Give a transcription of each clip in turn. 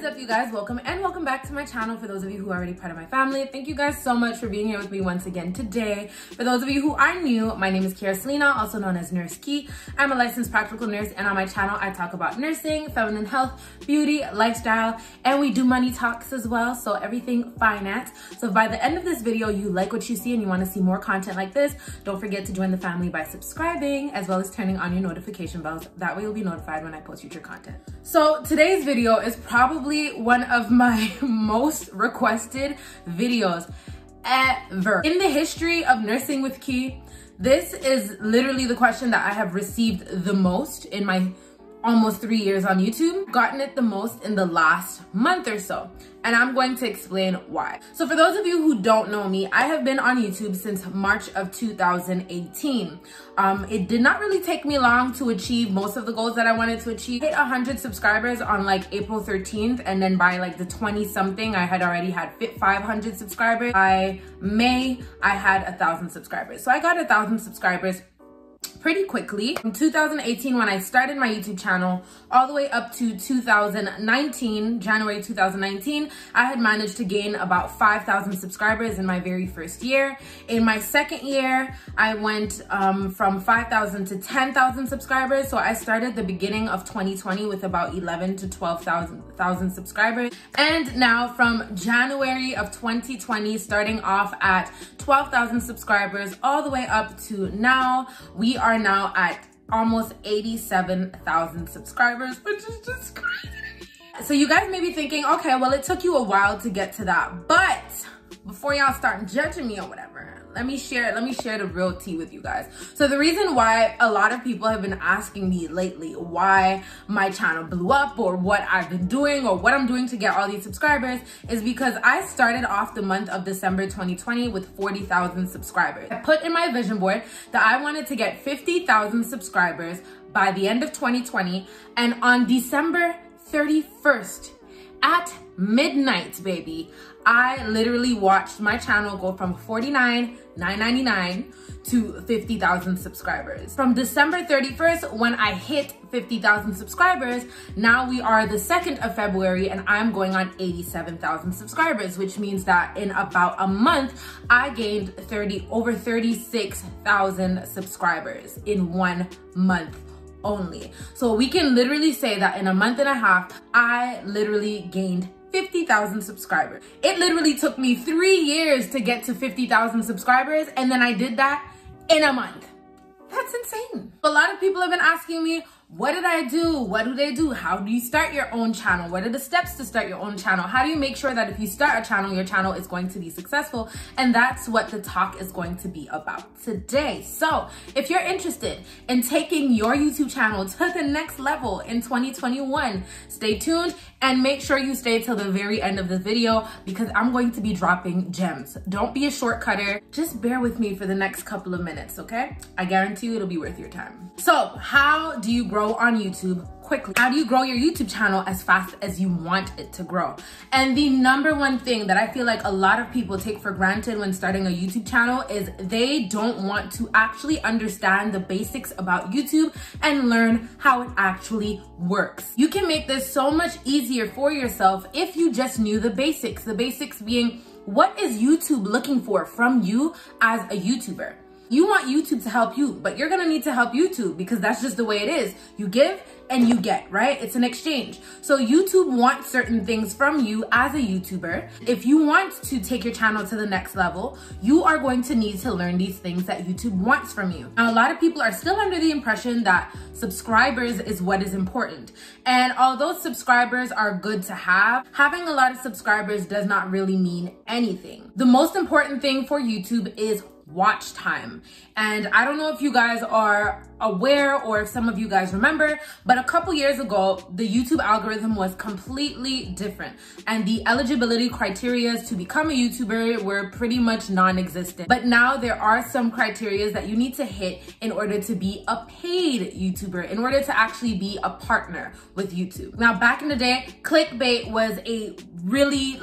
is up, you guys? Welcome back to my channel. For those of you who are already part of my family, thank you guys so much for being here with me once again today. For those of you who are new, my name is Kiara Selena, also known as Nurse Key. I'm a licensed practical nurse, and on my channel I talk about nursing, feminine health, beauty, lifestyle, and we do money talks as well, so everything finance. So if by the end of this video you like what you see and you want to see more content like this, don't forget to join the family by subscribing as well as turning on your notification bells. That way you'll be notified when I post future content. So today's video is probably one of my most requested videos ever. In the history of Nursing with Key, this is literally the question that I have received the most in my almost 3 years on YouTube. Gotten it the most in the last month or so, and I'm going to explain why. So for those of you who don't know me, I have been on YouTube since March of 2018. It did not really take me long to achieve most of the goals that I wanted to achieve. I hit 100 subscribers on like April 13th, and then by like the 20 something, I had already had 500 subscribers. By May, I had 1,000 subscribers. So I got 1,000 subscribers pretty quickly. From 2018, when I started my YouTube channel, all the way up to 2019, January 2019, I had managed to gain about 5,000 subscribers in my very first year. In my second year, I went from 5,000 to 10,000 subscribers. So I started the beginning of 2020 with about 11 to 12,000 subscribers. And now from January of 2020, starting off at 12,000 subscribers all the way up to now, we are now at almost 87,000 subscribers, which is just crazy. So you guys may be thinking, okay, well, it took you a while to get to that, but before y'all start judging me or whatever, let me share the real tea with you guys. So the reason why a lot of people have been asking me lately why my channel blew up or what I've been doing or what I'm doing to get all these subscribers is because I started off the month of December 2020 with 40,000 subscribers. I put in my vision board that I wanted to get 50,000 subscribers by the end of 2020, and on December 31st at midnight, baby, I literally watched my channel go from 49,999 to 50,000 subscribers. From December 31st, when I hit 50,000 subscribers, now we are the 2nd of February and I'm going on 87,000 subscribers, which means that in about a month, I gained over 36,000 subscribers in 1 month only. So we can literally say that in a month and a half, I literally gained 50,000 subscribers. It literally took me 3 years to get to 50,000 subscribers, and then I did that in a month. That's insane. A lot of people have been asking me, what did I do? What do they do? How do you start your own channel? What are the steps to start your own channel? How do you make sure that if you start a channel, your channel is going to be successful? And that's what the talk is going to be about today. So if you're interested in taking your YouTube channel to the next level in 2021, stay tuned and make sure you stay till the very end of the video because I'm going to be dropping gems. Don't be a shortcutter. Just bear with me for the next couple of minutes, okay? I guarantee you it'll be worth your time. So how do you grow on YouTube quickly? How do you grow your YouTube channel as fast as you want it to grow? And the number one thing that I feel like a lot of people take for granted when starting a YouTube channel is they don't want to actually understand the basics about YouTube and learn how it actually works. You can make this so much easier for yourself if you just knew the basics. The basics being, what is YouTube looking for from you as a YouTuber? You want YouTube to help you, but you're gonna need to help YouTube because that's just the way it is. You give and you get, right? It's an exchange. So YouTube wants certain things from you as a YouTuber. If you want to take your channel to the next level, you are going to need to learn these things that YouTube wants from you. Now, a lot of people are still under the impression that subscribers is what is important. And although subscribers are good to have, having a lot of subscribers does not really mean anything. The most important thing for YouTube is watch time. And I don't know if you guys are aware or if some of you guys remember, but a couple years ago, the YouTube algorithm was completely different. And the eligibility criteria to become a YouTuber were pretty much non-existent. But now there are some criteria that you need to hit in order to be a paid YouTuber, in order to actually be a partner with YouTube. Now, back in the day, clickbait was a really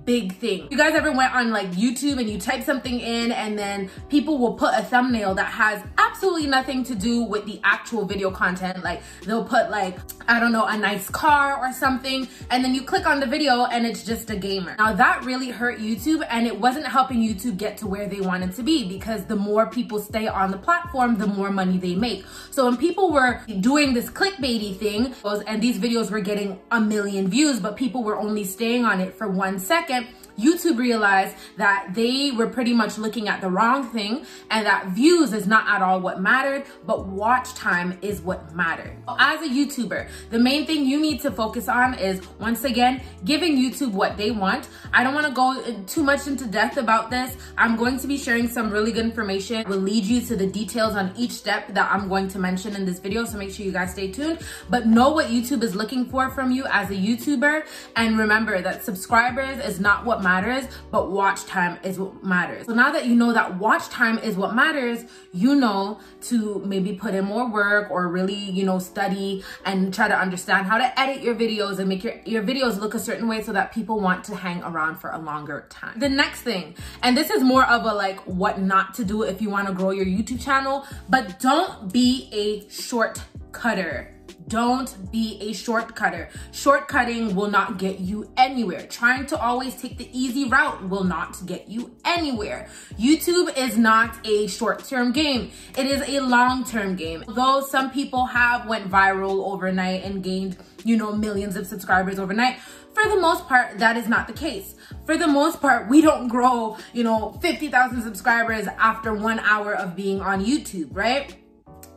big thing. You guys ever went on YouTube and you type something in and then people will put a thumbnail that has absolutely nothing to do with the actual video content? Like they'll put put like, I don't know, a nice car or something, and then you click on the video and it's just a gamer. Now that really hurt YouTube, and it wasn't helping YouTube get to where they wanted to be, because the more people stay on the platform, the more money they make. So when people were doing this clickbaity thing, and these videos were getting 1 million views, but people were only staying on it for 1 second, YouTube realized that they were pretty much looking at the wrong thing, and that views is not at all what mattered, but watch time is what mattered. As a YouTuber, the main thing you need to focus on is, once again, giving YouTube what they want. I don't want to go too much into depth about this. I'm going to be sharing some really good information. It will lead you to the details on each step that I'm going to mention in this video, so make sure you guys stay tuned. But know what YouTube is looking for from you as a YouTuber, and remember that subscribers is not what matters, but watch time is what matters. So now that you know that watch time is what matters, you know to maybe put in more work, or really, you know, study and try to understand how to edit your videos and make your videos look a certain way so that people want to hang around for a longer time. The next thing, and this is more of a like what not to do if you want to grow your YouTube channel, but don't be a shortcutter. Don't be a shortcutter. Shortcutting will not get you anywhere. Trying to always take the easy route will not get you anywhere. YouTube is not a short-term game. It is a long-term game. Although some people have went viral overnight and gained, you know, millions of subscribers overnight, for the most part, that is not the case. For the most part, we don't grow, you know, 50,000 subscribers after 1 hour of being on YouTube, right?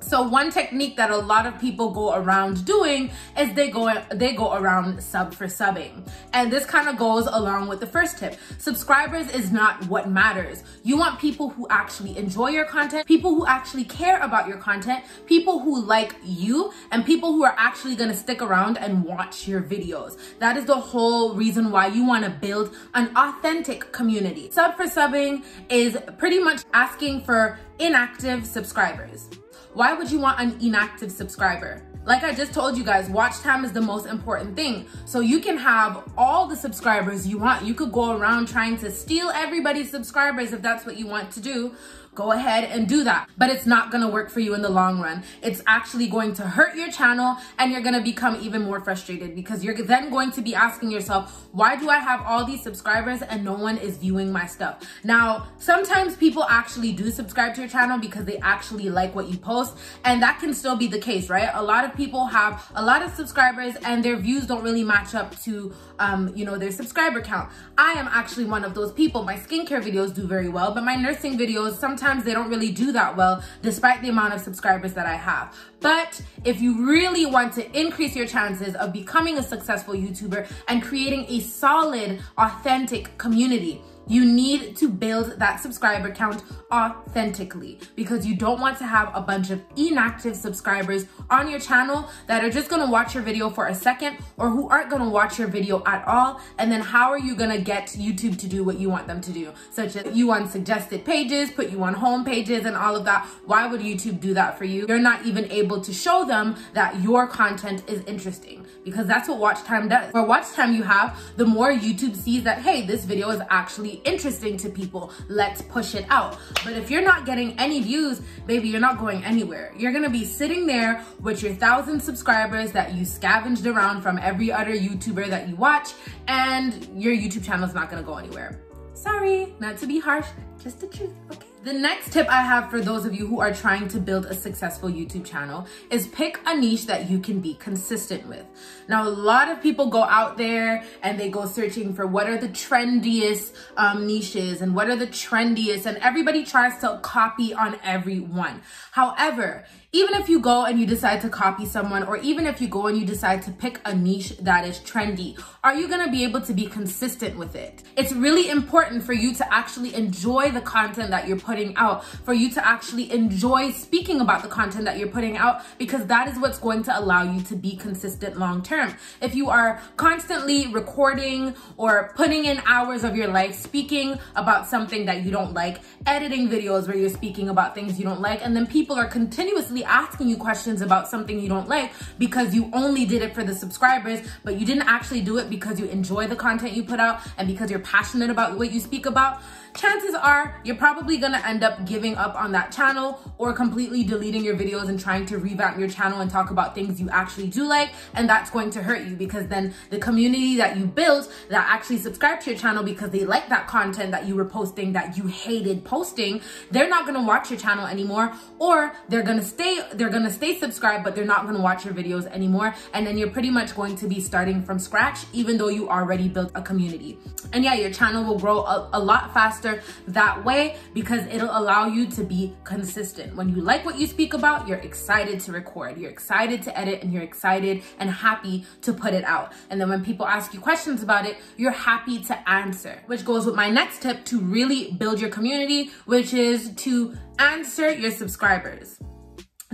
So one technique that a lot of people go around doing is they go around sub for subbing. And this kind of goes along with the first tip. Subscribers is not what matters. You want people who actually enjoy your content, people who actually care about your content, people who like you, and people who are actually going to stick around and watch your videos. That is the whole reason why you want to build an authentic community. Sub for subbing is pretty much asking for inactive subscribers. Why would you want an inactive subscriber? Like I just told you guys, watch time is the most important thing. So you can have all the subscribers you want. You could go around trying to steal everybody's subscribers if that's what you want to do. Go ahead and do that. But it's not gonna work for you in the long run. It's actually going to hurt your channel, and you're gonna become even more frustrated, because you're then going to be asking yourself, why do I have all these subscribers and no one is viewing my stuff? Now, sometimes people actually do subscribe to your channel because they actually like what you post, and that can still be the case, right? A lot of people have a lot of subscribers and their views don't really match up to you know, their subscriber count. I am actually one of those people. My skincare videos do very well, but my nursing videos, sometimes they don't really do that well, despite the amount of subscribers that I have. But if you really want to increase your chances of becoming a successful YouTuber and creating a solid, authentic community, you need to build that subscriber count authentically, because you don't want to have a bunch of inactive subscribers on your channel that are just going to watch your video for a second, or who aren't going to watch your video at all. And then how are you going to get YouTube to do what you want them to do, such as you on suggested pages, put you on home pages and all of that? Why would YouTube do that for you? You're not even able to show them that your content is interesting, because that's what watch time does. The more watch time you have, the more YouTube sees that, hey, this video is actually interesting to people. Let's push it out. But if you're not getting any views, baby, you're not going anywhere. You're gonna be sitting there with your 1,000 subscribers that you scavenged around from every other YouTuber that you watch, and your YouTube channel is not gonna go anywhere. Sorry, not to be harsh, just the truth, okay? The next tip I have for those of you who are trying to build a successful YouTube channel is pick a niche that you can be consistent with. Now, a lot of people go out there and they go searching for what are the trendiest niches and what are the trendiest, and everybody tries to copy on everyone. However, even if you go and you decide to copy someone, or even if you go and you decide to pick a niche that is trendy, are you gonna be able to be consistent with it? It's really important for you to actually enjoy the content that you're putting out, for you to actually enjoy speaking about the content that you're putting out, because that is what's going to allow you to be consistent long term. If you are constantly recording or putting in hours of your life speaking about something that you don't like, editing videos where you're speaking about things you don't like, and then people are continuously asking you questions about something you don't like because you only did it for the subscribers, but you didn't actually do it because you enjoy the content you put out and because you're passionate about what you speak about, chances are you're probably gonna end up giving up on that channel or completely deleting your videos and trying to revamp your channel and talk about things you actually do like, and that's going to hurt you, because then the community that you built that actually subscribed to your channel because they like that content that you were posting that you hated posting, they're not gonna watch your channel anymore, or they're gonna stay subscribed, but they're not gonna watch your videos anymore, and then you're pretty much going to be starting from scratch even though you already built a community. And yeah, your channel will grow a lot faster that way because it'll allow you to be consistent. When you like what you speak about, you're excited to record, you're excited to edit, and you're excited and happy to put it out. And then when people ask you questions about it, you're happy to answer, which goes with my next tip to really build your community, which is to answer your subscribers.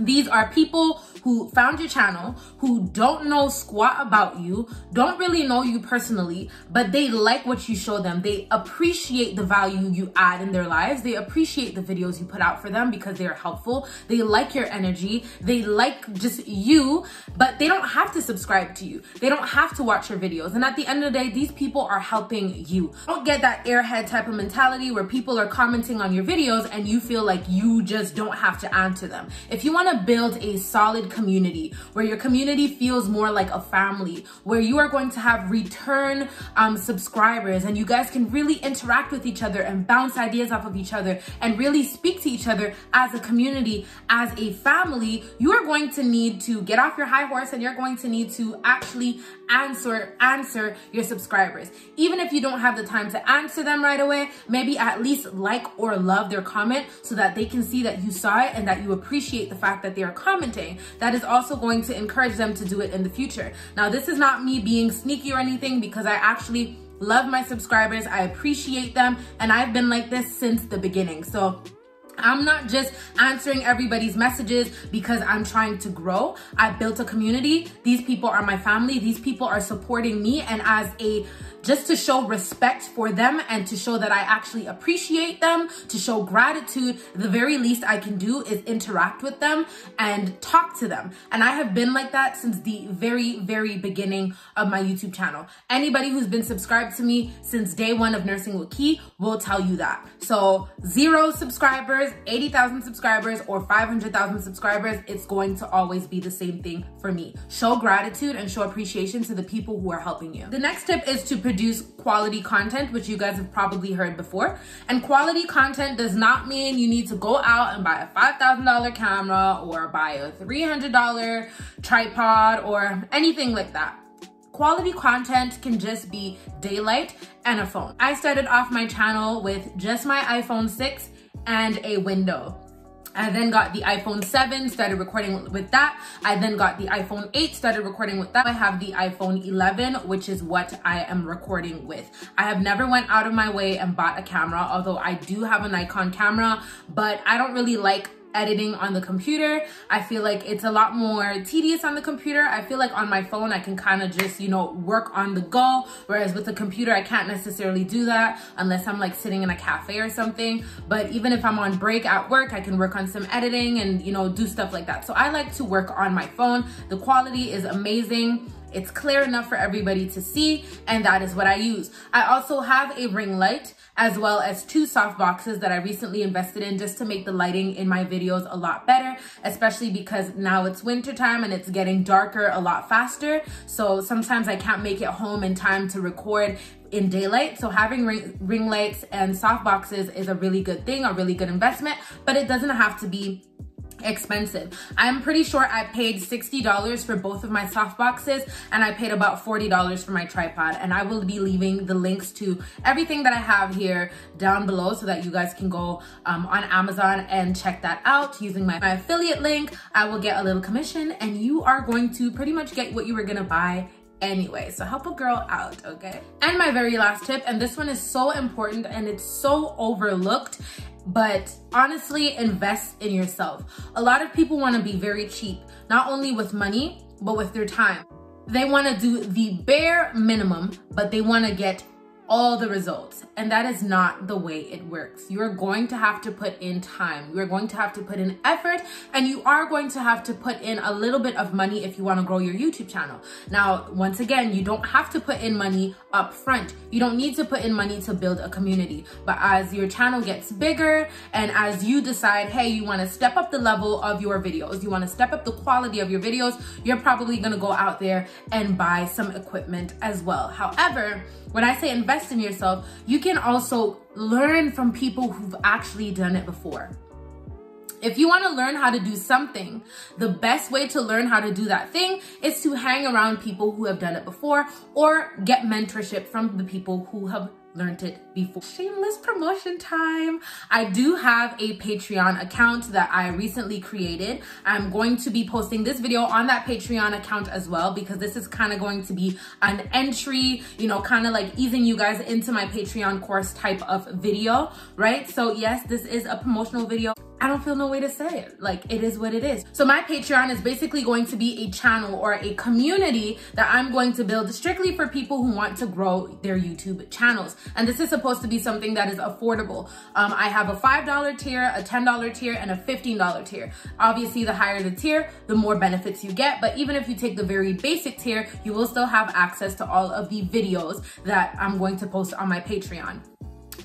These are people who found your channel, who don't know squat about you, don't really know you personally, but they like what you show them. They appreciate the value you add in their lives. They appreciate the videos you put out for them because they are helpful. They like your energy. They like just you, but they don't have to subscribe to you. They don't have to watch your videos. And at the end of the day, these people are helping you. Don't get that airhead type of mentality where people are commenting on your videos and you feel like you just don't have to answer them. If you want to build a solid community where your community feels more like a family, where you are going to have return subscribers and you guys can really interact with each other and bounce ideas off of each other and really speak to each other as a community, as a family, you are going to need to get off your high horse and you're going to need to actually answer your subscribers. Even if you don't have the time to answer them right away, maybe at least like or love their comment so that they can see that you saw it and that you appreciate the fact that they are commenting. That is also going to encourage them to do it in the future. Now, this is not me being sneaky or anything, because I actually love my subscribers. I appreciate them, and I've been like this since the beginning. So I'm not just answering everybody's messages because I'm trying to grow. I built a community. These people are my family. These people are supporting me, and just to show respect for them and to show that I actually appreciate them, to show gratitude, the very least I can do is interact with them and talk to them. And I have been like that since the very, very beginning of my YouTube channel. Anybody who's been subscribed to me since day one of Nursing with Key will tell you that. So 0 subscribers, 80,000 subscribers, or 500,000 subscribers, it's going to always be the same thing for me. Show gratitude and show appreciation to the people who are helping you. The next tip is to produce quality content, which you guys have probably heard before. And quality content does not mean you need to go out and buy a $5,000 camera or buy a $300 tripod or anything like that. Quality content can just be daylight and a phone. I started off my channel with just my iPhone 6 and a window. I then got the iPhone 7, started recording with that. I then got the iPhone 8, started recording with that. I have the iPhone 11, which is what I am recording with. I have never went out of my way and bought a camera, although I do have a Nikon camera, but I don't really like editing on the computer. I feel like it's a lot more tedious on the computer. I feel like on my phone, I can kind of just, work on the go. Whereas with the computer, I can't necessarily do that unless I'm like sitting in a cafe or something. But even if I'm on break at work, I can work on some editing and, do stuff like that. So I like to work on my phone. The quality is amazing. It's clear enough for everybody to see, and that is what I use. I also have a ring light as well as 2 soft boxes that I recently invested in just to make the lighting in my videos a lot better, especially because now it's winter time and it's getting darker a lot faster. So sometimes I can't make it home in time to record in daylight. So having ring lights and soft boxes is a really good thing, a really good investment, but it doesn't have to be expensive. I'm pretty sure I paid $60 for both of my soft boxes, and I paid about $40 for my tripod. And I will be leaving the links to everything that I have here down below so that you guys can go on Amazon and check that out using my affiliate link. I will get a little commission, and you are going to pretty much get what you were gonna buy anyway. So help a girl out, okay? And my very last tip, and this one is so important and it's so overlooked, but honestly, invest in yourself. A lot of people want to be very cheap, not only with money, but with their time. They want to do the bare minimum, but they want to get all the results. And that is not the way it works. You're going to have to put in time. You're going to have to put in effort, and you are going to have to put in a little bit of money if you want to grow your YouTube channel. Now, once again, you don't have to put in money up front. You don't need to put in money to build a community. But as your channel gets bigger and as you decide, hey, you want to step up the level of your videos, you want to step up the quality of your videos, you're probably going to go out there and buy some equipment as well. However, when I say invest in yourself, you can also learn from people who've actually done it before. If you want to learn how to do something, the best way to learn how to do that thing is to hang around people who have done it before, or get mentorship from the people who have learned it before. Shameless promotion time. I do have a Patreon account that I recently created. I'm going to be posting this video on that Patreon account as well, because this is kind of going to be an entry, you know, kind of like easing you guys into my Patreon course type of video, right? So yes, this is a promotional video. I don't feel no way to say it. Like, it is what it is. So my Patreon is basically going to be a channel or a community that I'm going to build strictly for people who want to grow their YouTube channels. And this is supposed to be something that is affordable. I have a $5 tier, a $10 tier, and a $15 tier. Obviously, the higher the tier, the more benefits you get. But even if you take the very basic tier, you will still have access to all of the videos that I'm going to post on my Patreon.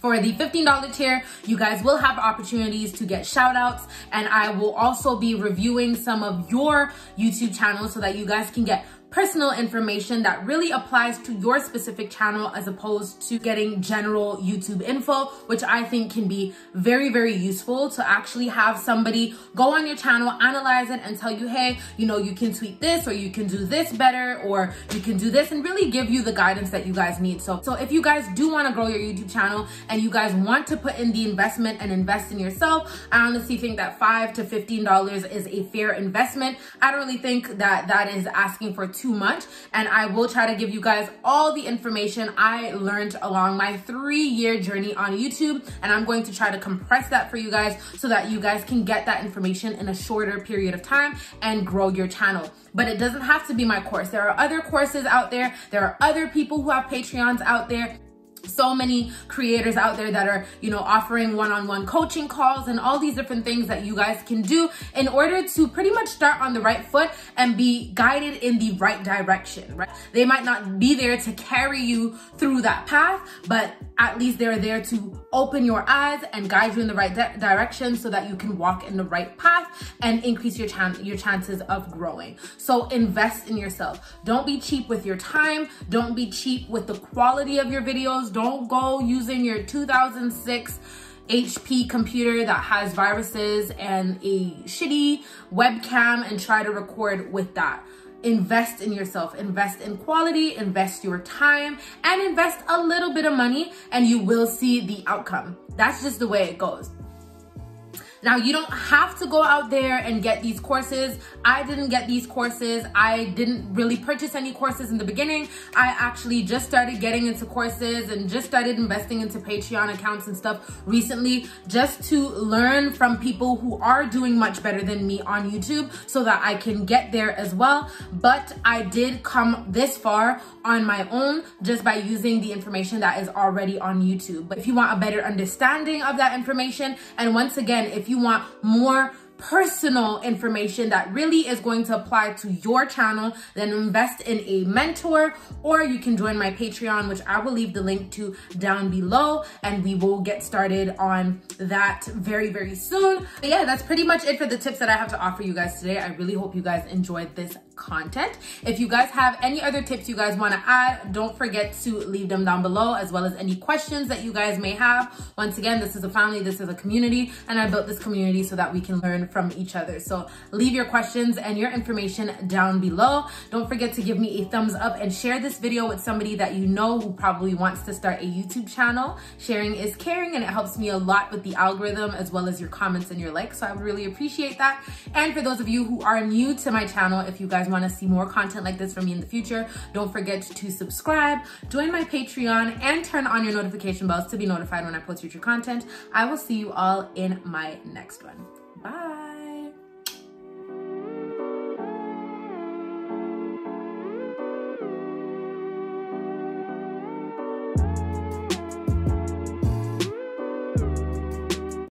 For the $15 tier, you guys will have opportunities to get shout outs, and I will also be reviewing some of your YouTube channels so that you guys can get personal information that really applies to your specific channel, as opposed to getting general YouTube info, which I think can be very, very useful to actually have somebody go on your channel, analyze it, and tell you, hey, you know, you can tweak this, or you can do this better, or you can do this, and really give you the guidance that you guys need. So if you guys do want to grow your YouTube channel and you guys want to put in the investment and invest in yourself, I honestly think that $5 to $15 is a fair investment. I don't really think that that is asking for too much, and I will try to give you guys all the information I learned along my 3-year journey on YouTube, and I'm going to try to compress that for you guys so that you guys can get that information in a shorter period of time and grow your channel. But it doesn't have to be my course. There are other courses out there. There are other people who have Patreons out there. So many creators out there that are, you know, offering one-on-one coaching calls and all these different things that you guys can do in order to pretty much start on the right foot and be guided in the right direction, right? They might not be there to carry you through that path, but at least they're there to open your eyes and guide you in the right direction so that you can walk in the right path and increase your chances of growing. So invest in yourself. Don't be cheap with your time. Don't be cheap with the quality of your videos. Don't go using your 2006 HP computer that has viruses and a shitty webcam and try to record with that. Invest in yourself, invest in quality, invest your time, and invest a little bit of money, and you will see the outcome. That's just the way it goes. Now, you don't have to go out there and get these courses. I didn't get these courses. I didn't really purchase any courses in the beginning. I actually just started getting into courses and just started investing into Patreon accounts and stuff recently, just to learn from people who are doing much better than me on YouTube so that I can get there as well. But I did come this far on my own just by using the information that is already on YouTube. But if you want a better understanding of that information, and once again, if you want more personal information that really is going to apply to your channel, then invest in a mentor, or you can join my Patreon, which I will leave the link to down below, and we will get started on that very, very soon. But yeah, that's pretty much it for the tips that I have to offer you guys today. I really hope you guys enjoyed this content. If you guys have any other tips you guys want to add, don't forget to leave them down below, as well as any questions that you guys may have. Once again, this is a family, this is a community, and I built this community so that we can learn from each other. So leave your questions and your information down below. Don't forget to give me a thumbs up and share this video with somebody that you know who probably wants to start a YouTube channel. Sharing is caring, and it helps me a lot with the algorithm, as well as your comments and your likes. So I would really appreciate that. And for those of you who are new to my channel, if you guys want to see more content like this from me in the future, don't forget to subscribe, join my Patreon, and turn on your notification bells to be notified when I post future content. I will see you all in my next one. Bye.